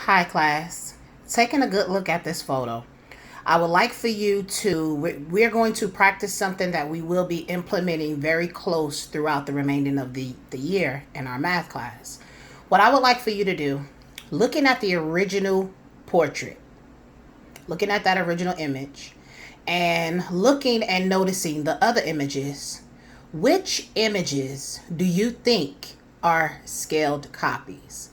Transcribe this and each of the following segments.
Hi, class. Taking a good look at this photo, I would like for you to, we're going to practice something that we will be implementing very close throughout the remaining of the year in our math class. What I would like for you to do, looking at the original portrait, looking at that original image, and looking and noticing the other images, which images do you think are scaled copies?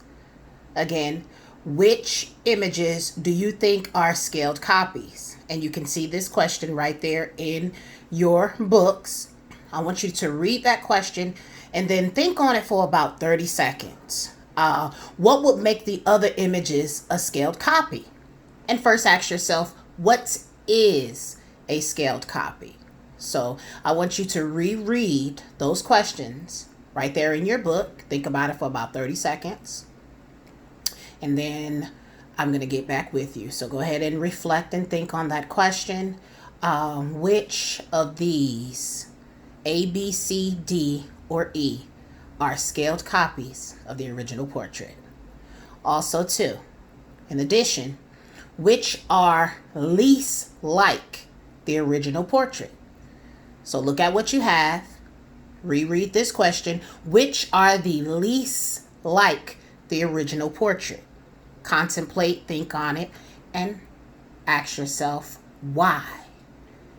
Again, which images do you think are scaled copies? And you can see this question right there in your books. I want you to read that question and then think on it for about 30 seconds. What would make the other images a scaled copy? And first ask yourself, what is a scaled copy? So I want you to reread those questions right there in your book. Think about it for about 30 seconds. And then I'm going to get back with you. So go ahead and reflect and think on that question. Which of these, A, B, C, D, or E, are scaled copies of the original portrait? Also, too, in addition, which are least like the original portrait? So look at what you have. Reread this question. Which are the least like the original portrait? Contemplate, think on it, and ask yourself why.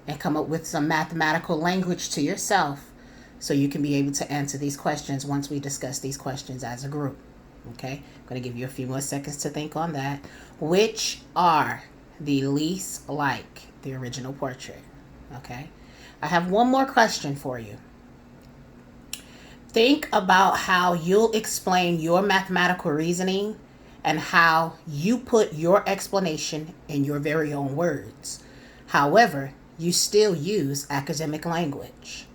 And come up with some mathematical language to yourself so you can be able to answer these questions once we discuss these questions as a group. Okay, I'm going to give you a few more seconds to think on that. Which are the least like the original portrait? Okay, I have one more question for you. Think about how you'll explain your mathematical reasoning and how you put your explanation in your very own words. However, you still use academic language.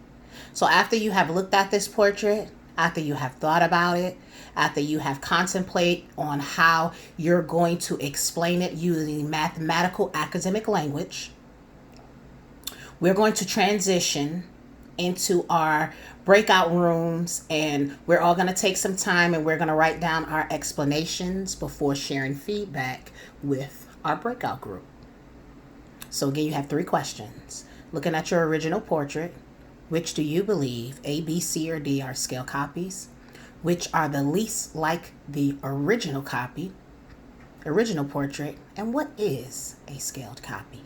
So after you have looked at this portrait, after you have thought about it, after you have contemplated on how you're going to explain it using mathematical academic language, we're going to transition into our breakout rooms, and we're all going to take some time and we're going to write down our explanations before sharing feedback with our breakout group. So again, you have 3 questions. Looking at your original portrait, which do you believe, A, B, C, or D, are scale copies? Which are the least like the original portrait? And what is a scaled copy?